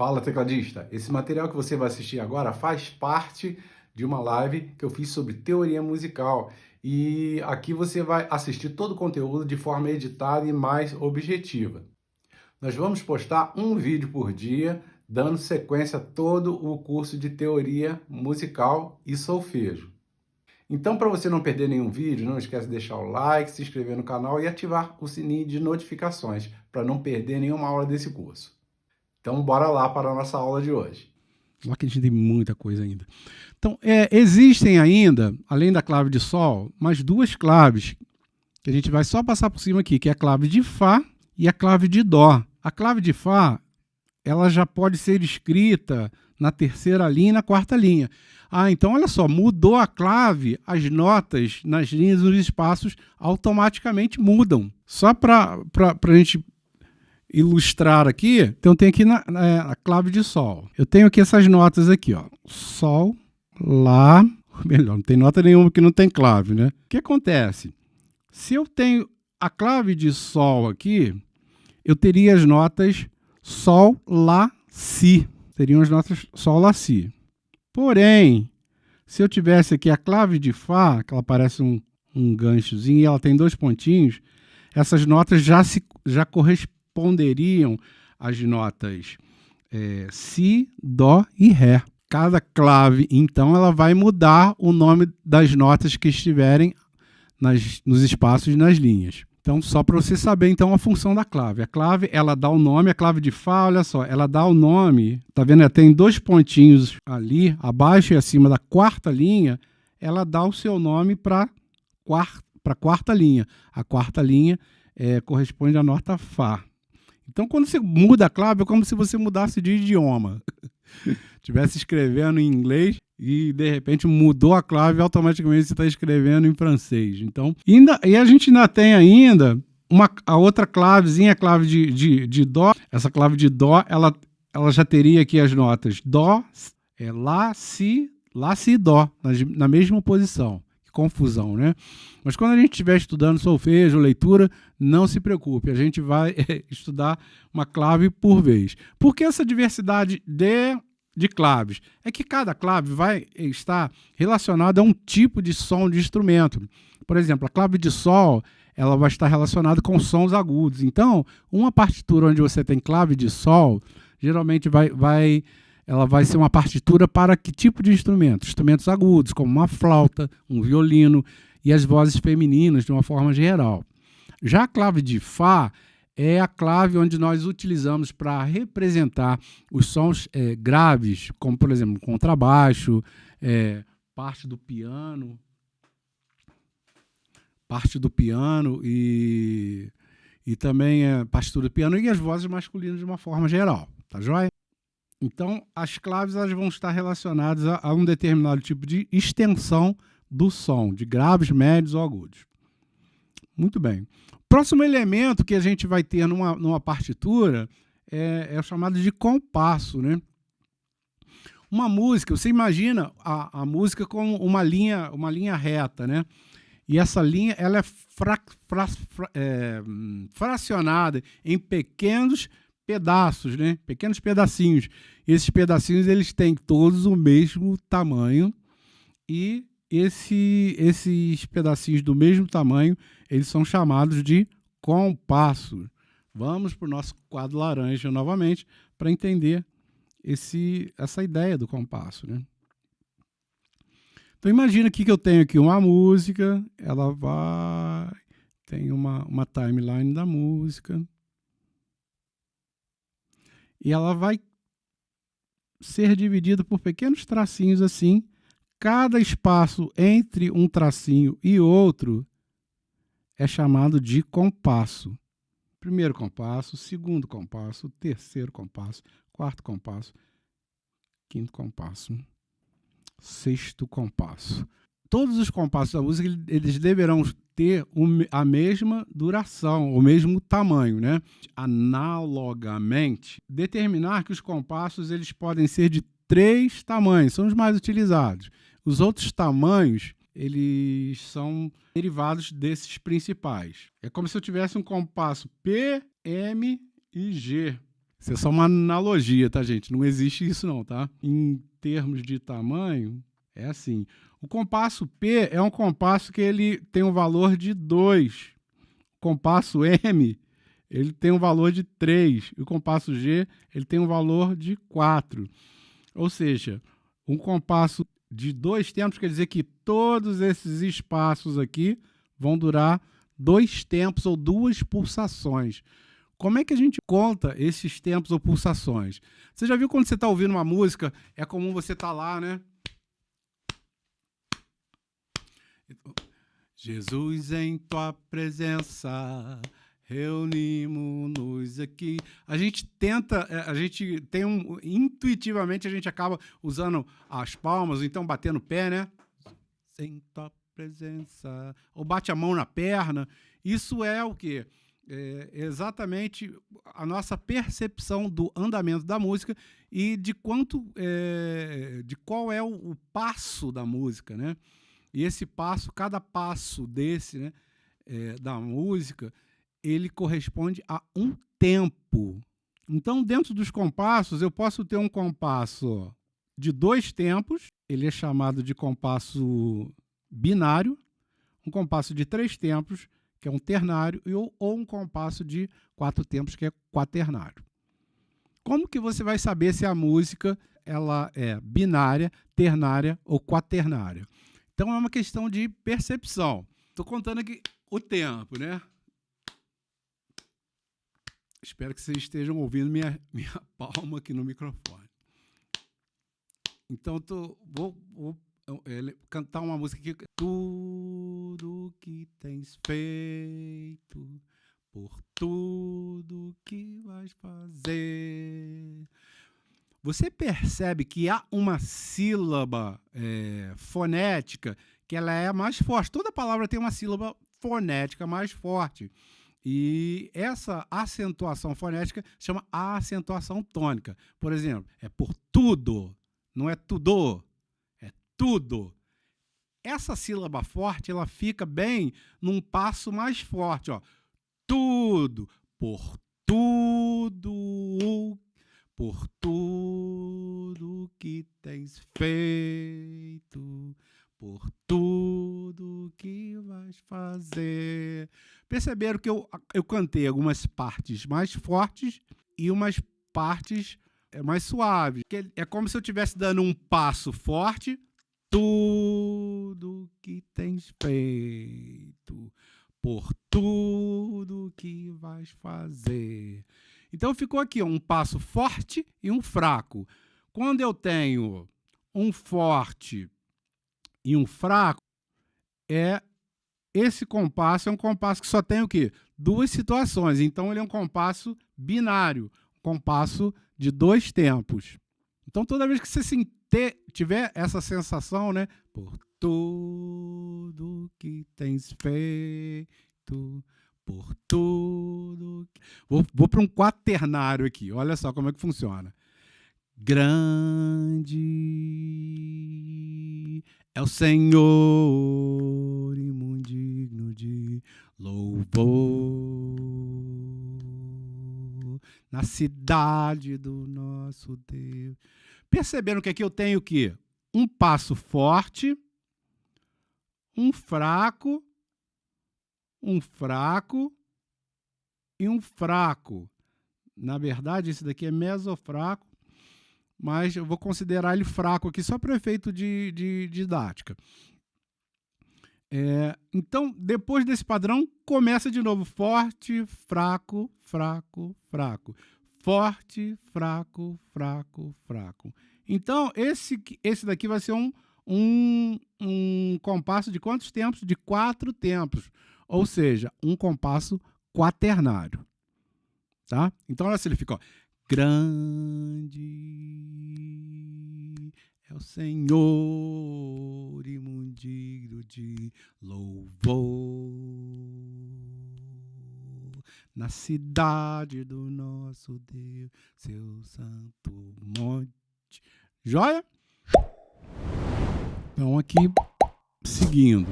Fala, tecladista! Esse material que você vai assistir agora faz parte de uma live que eu fiz sobre teoria musical. E aqui você vai assistir todo o conteúdo de forma editada e mais objetiva. Nós vamos postar um vídeo por dia, dando sequência a todo o curso de teoria musical e solfejo. Então, para você não perder nenhum vídeo, não esquece de deixar o like, se inscrever no canal e ativar o sininho de notificações, para não perder nenhuma aula desse curso. Então, bora lá para a nossa aula de hoje. Lá que a gente tem muita coisa ainda. Então, existem ainda, além da clave de Sol, mais duas claves que a gente vai só passar por cima aqui, que é a clave de Fá e a clave de Dó. A clave de Fá, ela já pode ser escrita na terceira linha e na quarta linha. Então olha só, mudou a clave, as notas nas linhas e nos espaços automaticamente mudam. Só para a gente ilustrar aqui, então tem aqui a clave de Sol. Eu tenho aqui essas notas aqui, ó. Sol, Lá, melhor, não tem nota nenhuma que não tem clave, né? O que acontece? Se eu tenho a clave de Sol aqui, eu teria as notas Sol, Lá, Si. Seriam as notas Sol, Lá, Si. Porém, se eu tivesse aqui a clave de Fá, que ela parece um ganchozinho e ela tem dois pontinhos, essas notas já corresponderiam às notas Si, Dó e Ré. Cada clave, então, ela vai mudar o nome das notas que estiverem nos espaços e nas linhas. Então, só para você saber, então, a função da clave. A clave, ela dá o nome, a clave de Fá, olha só, ela dá o nome, tá vendo? Ela tem dois pontinhos ali, abaixo e acima da quarta linha, ela dá o seu nome para a quarta linha. A quarta linha corresponde à nota Fá. Então, quando você muda a clave, é como se você mudasse de idioma. Estivesse escrevendo em inglês e, de repente, mudou a clave e automaticamente você está escrevendo em francês. Então, e a gente ainda tem a outra clavezinha, a clave de Dó. Essa clave de Dó, ela já teria aqui as notas Dó, Lá, Si, Dó, na mesma posição. Que confusão, né? Mas quando a gente estiver estudando solfejo, leitura, não se preocupe, a gente vai estudar uma clave por vez. Por que essa diversidade de claves? É que cada clave vai estar relacionada a um tipo de som de instrumento. Por exemplo, a clave de Sol, ela vai estar relacionada com sons agudos. Então, uma partitura onde você tem clave de Sol, geralmente ela vai ser uma partitura para que tipo de instrumento? Instrumentos agudos, como uma flauta, um violino e as vozes femininas, de uma forma geral. Já a clave de Fá é a clave onde nós utilizamos para representar os sons graves, como, por exemplo, contrabaixo, parte do piano e também partitura do piano e as vozes masculinas de uma forma geral, tá joia? Então, as claves elas vão estar relacionadas a um determinado tipo de extensão do som, de graves, médios ou agudos. Muito bem. Próximo elemento que a gente vai ter numa partitura é o chamado de compasso, né? Uma música, você imagina a música como uma linha reta, né? E essa linha ela é fracionada em pequenos pedaços, né? Pequenos pedacinhos. Esses pedacinhos eles têm todos o mesmo tamanho e esses pedacinhos do mesmo tamanho eles são chamados de compasso. Vamos para o nosso quadro laranja novamente para entender essa ideia do compasso, né? Então imagina aqui que eu tenho aqui uma música, tem uma timeline da música e ela vai ser dividida por pequenos tracinhos assim. Cada espaço entre um tracinho e outro é chamado de compasso. Primeiro compasso, segundo compasso, terceiro compasso, quarto compasso, quinto compasso, sexto compasso. Todos os compassos da música eles deverão ter a mesma duração, o mesmo tamanho, né? Analogamente, determinar que os compassos eles podem ser de 3 tamanhos, são os mais utilizados. Os outros tamanhos, eles são derivados desses principais. É como se eu tivesse um compasso P, M e G. Isso é só uma analogia, tá, gente? Não existe isso não, tá? Em termos de tamanho, é assim. O compasso P é um compasso que ele tem um valor de 2. O compasso M, ele tem um valor de 3. E o compasso G, ele tem um valor de 4. Ou seja, um compasso de 2 tempos quer dizer que todos esses espaços aqui vão durar 2 tempos ou 2 pulsações. Como é que a gente conta esses tempos ou pulsações? Você já viu quando você está ouvindo uma música, é comum você estar lá, né? Jesus, em tua presença, reunimos-nos aqui. A gente tenta, intuitivamente a gente acaba usando as palmas, então batendo o pé, né? Em tua presença. Ou bate a mão na perna. Isso é o quê? É exatamente a nossa percepção do andamento da música e de qual é o passo da música, né? E esse passo, cada passo desse, né, da música, ele corresponde a um tempo. Então, dentro dos compassos, eu posso ter um compasso de 2 tempos, ele é chamado de compasso binário, um compasso de 3 tempos, que é um ternário, ou um compasso de 4 tempos, que é quaternário. Como que você vai saber se a música ela é binária, ternária ou quaternária? Então é uma questão de percepção. Estou contando aqui o tempo, né? Espero que vocês estejam ouvindo minha palma aqui no microfone. Então vou cantar uma música aqui. Tudo que tens feito, por tudo que vais fazer. Você percebe que há uma sílaba fonética que ela é mais forte. Toda palavra tem uma sílaba fonética mais forte. E essa acentuação fonética se chama acentuação tônica. Por exemplo, é por tudo, não é tudo, é tudo. Essa sílaba forte, ela fica bem num passo mais forte, ó. Tudo, por tudo que tens feito, por tudo que vais fazer. Perceberam que eu cantei algumas partes mais fortes e umas partes mais suaves. É como se eu estivesse dando um passo forte. Tudo que tens feito, por tudo que vais fazer. Então ficou aqui um passo forte e um fraco. Quando eu tenho um forte e um fraco, esse compasso é um compasso que só tem o quê? 2 situações. Então ele é um compasso binário, um compasso de 2 tempos. Então toda vez que você tiver essa sensação, né? Por tudo que tens feito, por tudo que... Vou para um quaternário aqui. Olha só como é que funciona. Grande é o Senhor e muito digno de louvor na cidade do nosso Deus. Perceberam que aqui eu tenho o quê? Um passo forte, um fraco e um fraco. Na verdade, esse daqui é mesofraco, mas eu vou considerar ele fraco aqui só para efeito de didática. Então, depois desse padrão, começa de novo. Forte, fraco, fraco, fraco. Forte, fraco, fraco, fraco. Então, esse daqui vai ser um compasso de quantos tempos? De 4 tempos. Ou seja, um compasso quaternário. Tá? Então, olha assim, ele fica... Ó, grande é o Senhor e muito digno de louvor na cidade do nosso Deus, seu santo monte. Joia? Então, aqui, seguindo.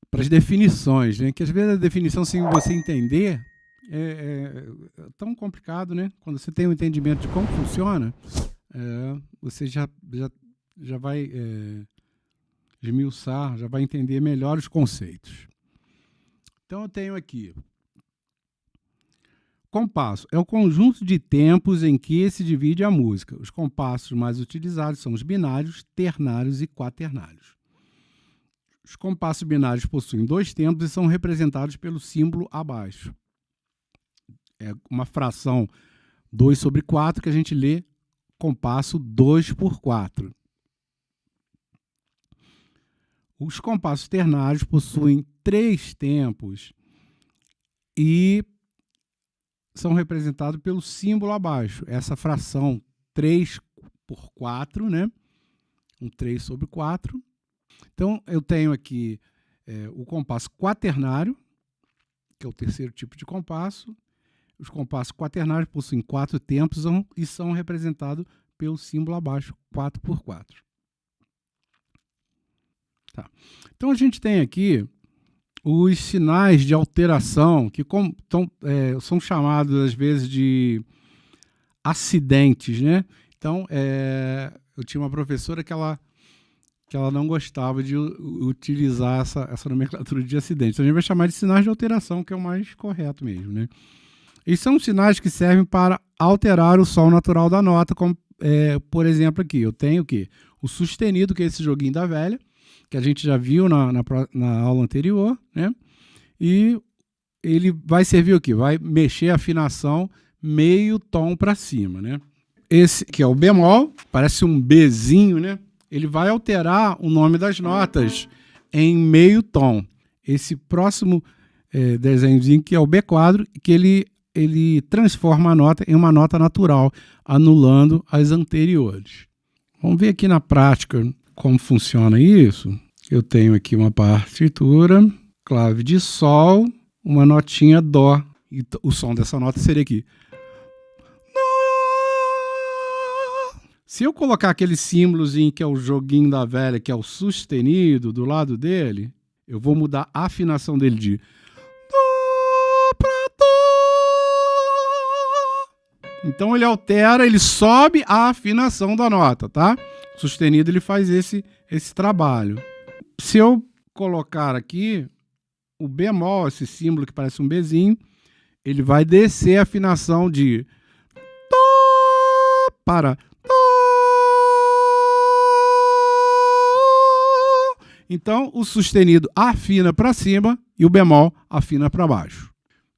Para as definições, né? Que às vezes a definição, sem você entender, é tão complicado, né? Quando você tem um entendimento de como funciona, você já vai esmiuçar, já vai entender melhor os conceitos. Então eu tenho aqui, compasso é o conjunto de tempos em que se divide a música. Os compassos mais utilizados são os binários, ternários e quaternários. Os compassos binários possuem 2 tempos e são representados pelo símbolo abaixo. É uma fração 2/4 que a gente lê compasso 2/4. Os compassos ternários possuem 3 tempos e são representados pelo símbolo abaixo. Essa fração 3/4, né? Um 3/4. Então, eu tenho aqui o compasso quaternário, que é o terceiro tipo de compasso. Os compassos quaternários possuem 4 tempos e são representados pelo símbolo abaixo, 4/4. Tá. Então, a gente tem aqui os sinais de alteração, que são chamados, às vezes, de acidentes, né? Então, eu tinha uma professora que ela não gostava de utilizar essa nomenclatura de acidentes. Então, a gente vai chamar de sinais de alteração, que é o mais correto mesmo, né? E são sinais que servem para alterar o som natural da nota, como, por exemplo, aqui, eu tenho o quê? O sustenido, que é esse joguinho da velha, que a gente já viu na aula anterior, né? E ele vai servir o quê? Vai mexer a afinação meio tom para cima, né? Esse que é o bemol, parece um Bzinho, né? Ele vai alterar o nome das notas em meio tom. Esse próximo desenhozinho, que é o B quadro, que ele transforma a nota em uma nota natural, anulando as anteriores. Vamos ver aqui na prática como funciona isso. Eu tenho aqui uma partitura, clave de sol, uma notinha dó. E o som dessa nota seria aqui. Se eu colocar aquele símbolozinho que é o joguinho da velha, que é o sustenido, do lado dele, eu vou mudar a afinação dele de dó para dó. Então ele altera, ele sobe a afinação da nota, tá? O sustenido ele faz esse trabalho. Se eu colocar aqui o bemol, esse símbolo que parece um Bzinho, ele vai descer a afinação de dó para dó. Então, o sustenido afina para cima e o bemol afina para baixo.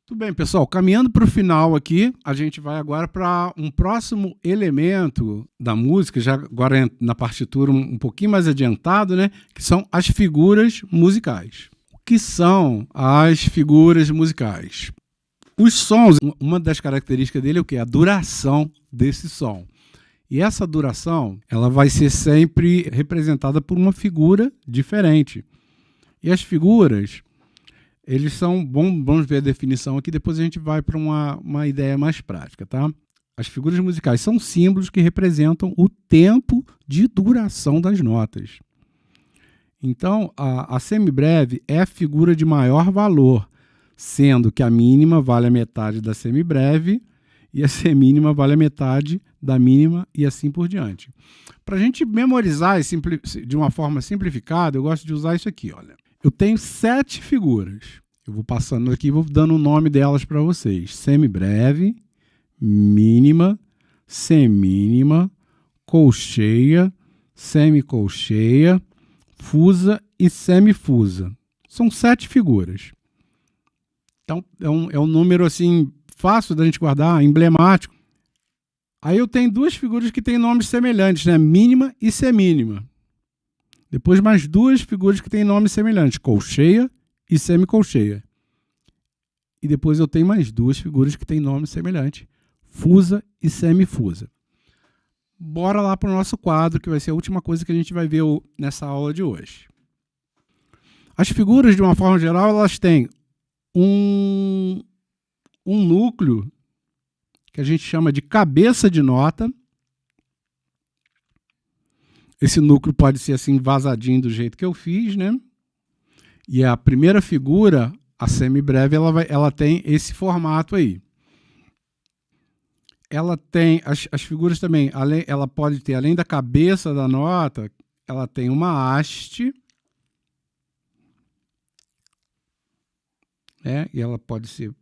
Tudo bem, pessoal? Caminhando para o final aqui, a gente vai agora para um próximo elemento da música, já agora na partitura um pouquinho mais adiantado, né? Que são as figuras musicais. O que são as figuras musicais? Os sons, uma das características dele é o quê? A duração desse som. E essa duração, ela vai ser sempre representada por uma figura diferente. E as figuras, eles são, vamos ver a definição aqui, depois a gente vai para uma ideia mais prática, tá? As figuras musicais são símbolos que representam o tempo de duração das notas. Então, a semibreve é a figura de maior valor, sendo que a mínima vale a metade da semibreve e a semínima vale a metade da mínima e assim por diante. Para a gente memorizar de uma forma simplificada, eu gosto de usar isso aqui, olha. Eu tenho 7 figuras. Eu vou passando aqui e vou dando o nome delas para vocês. Semibreve, mínima, semínima, colcheia, semicolcheia, fusa e semifusa. São 7 figuras. Então, é um número assim fácil da gente guardar, emblemático. Aí eu tenho 2 figuras que têm nomes semelhantes, né? Mínima e semínima. Depois mais 2 figuras que têm nomes semelhantes, colcheia e semicolcheia. E depois eu tenho mais 2 figuras que têm nome semelhante, fusa e semifusa. Bora lá para o nosso quadro, que vai ser a última coisa que a gente vai ver nessa aula de hoje. As figuras, de uma forma geral, elas têm um núcleo que a gente chama de cabeça de nota. Esse núcleo pode ser assim vazadinho do jeito que eu fiz, né? E a primeira figura A semibreve ela tem esse formato aí. Ela tem as figuras também, ela pode ter, além da cabeça da nota, ela tem uma haste, né? E ela pode ser,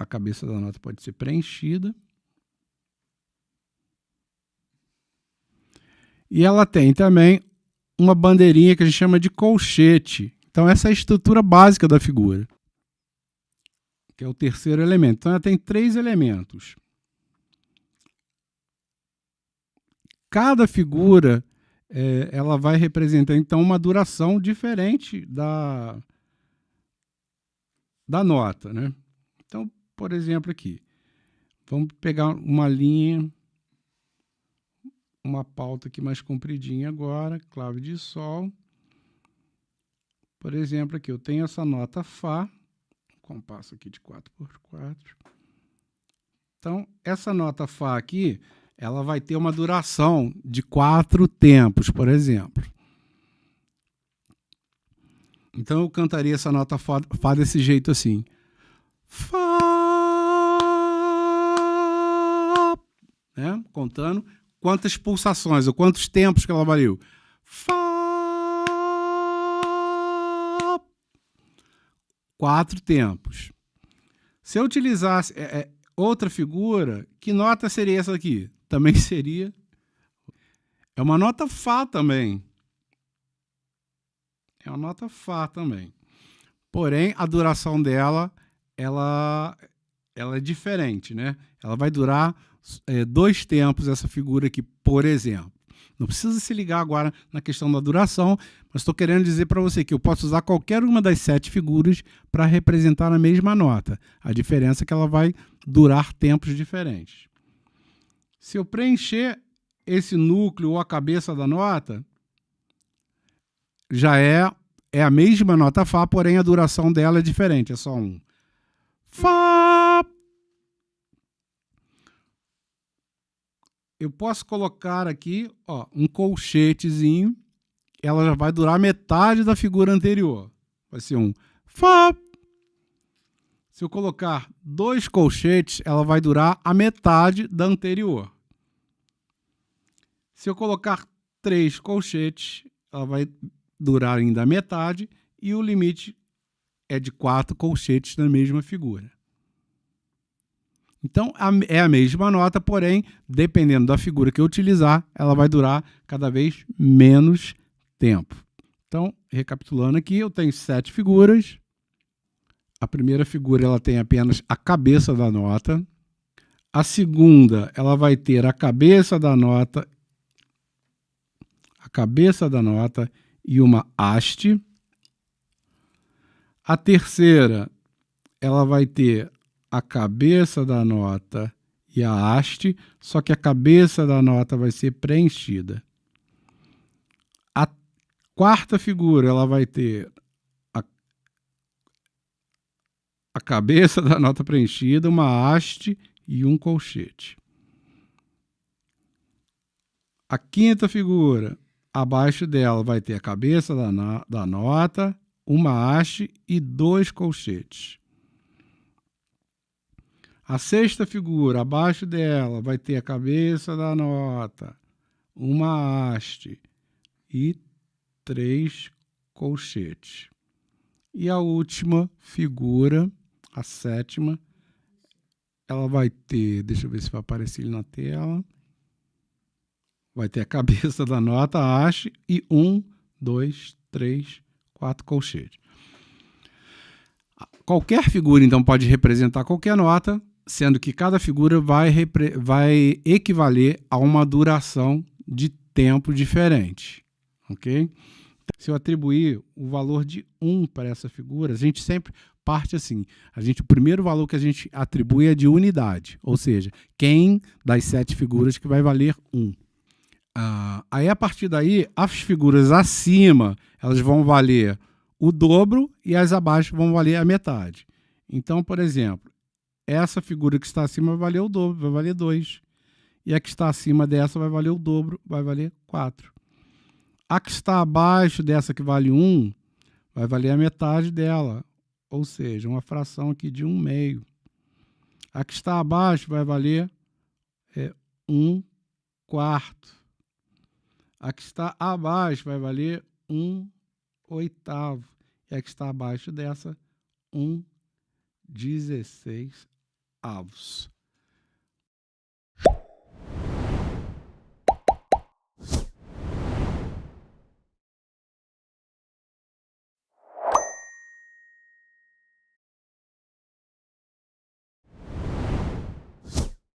a cabeça da nota pode ser preenchida. E ela tem também uma bandeirinha que a gente chama de colchete. Então essa é a estrutura básica da figura, que é o terceiro elemento. Então ela tem 3 elementos. Cada figura ela vai representar então uma duração diferente da nota, né? Então, por exemplo, aqui, vamos pegar uma linha, uma pauta aqui mais compridinha agora, clave de sol. Por exemplo, aqui eu tenho essa nota Fá, compasso aqui de 4x4. Então, essa nota Fá aqui, ela vai ter uma duração de 4 tempos, por exemplo. Então, eu cantaria essa nota Fá desse jeito assim. Fá, né? Contando quantas pulsações, ou quantos tempos que ela valeu. Fá, 4 tempos. Se eu utilizasse outra figura, que nota seria essa aqui? Também seria... É uma nota Fá também. É uma nota Fá também. Porém, a duração dela, ela é diferente, né? Ela vai durar 2 tempos, essa figura aqui, por exemplo. Não precisa se ligar agora na questão da duração, mas estou querendo dizer para você que eu posso usar qualquer uma das 7 figuras para representar a mesma nota. A diferença é que ela vai durar tempos diferentes. Se eu preencher esse núcleo ou a cabeça da nota, já é a mesma nota Fá, porém a duração dela é diferente, é só um Fá. Eu posso colocar aqui, ó, um colchetezinho, ela já vai durar metade da figura anterior. Vai ser um Fá. Se eu colocar 2 colchetes, ela vai durar a metade da anterior. Se eu colocar 3 colchetes, ela vai durar ainda a metade, e o limite é de 4 colchetes na mesma figura. Então, é a mesma nota, porém, dependendo da figura que eu utilizar, ela vai durar cada vez menos tempo. Então, recapitulando aqui, eu tenho 7 figuras. A primeira figura ela tem apenas a cabeça da nota. A segunda, ela vai ter a cabeça da nota e uma haste. A terceira, ela vai ter a cabeça da nota e a haste, só que a cabeça da nota vai ser preenchida. A quarta figura, ela vai ter a cabeça da nota preenchida, uma haste e um colchete. A quinta figura, abaixo dela vai ter a cabeça da nota, uma haste e 2 colchetes. A sexta figura, abaixo dela, vai ter a cabeça da nota, uma haste e 3 colchetes. E a última figura, a sétima, ela vai ter, deixa eu ver se vai aparecer na tela, vai ter a cabeça da nota, a haste e 1, 2, 3, 4 colchetes. Qualquer figura, então, pode representar qualquer nota, sendo que cada figura vai equivaler a uma duração de tempo diferente. Ok? Se eu atribuir o valor de 1 para essa figura, a gente sempre parte assim. O primeiro valor que a gente atribui é de unidade, ou seja, quem das 7 figuras que vai valer 1. Aí, a partir daí, as figuras acima elas vão valer o dobro e as abaixo vão valer a metade. Então, por exemplo, essa figura que está acima vai valer o dobro, vai valer 2. E a que está acima dessa vai valer o dobro, vai valer 4. A que está abaixo dessa que vale 1, vai valer a metade dela, ou seja, uma fração aqui de 1/2. A que está abaixo vai valer 1/4. A que está abaixo vai valer 1/8. E a que está abaixo dessa, 1/16.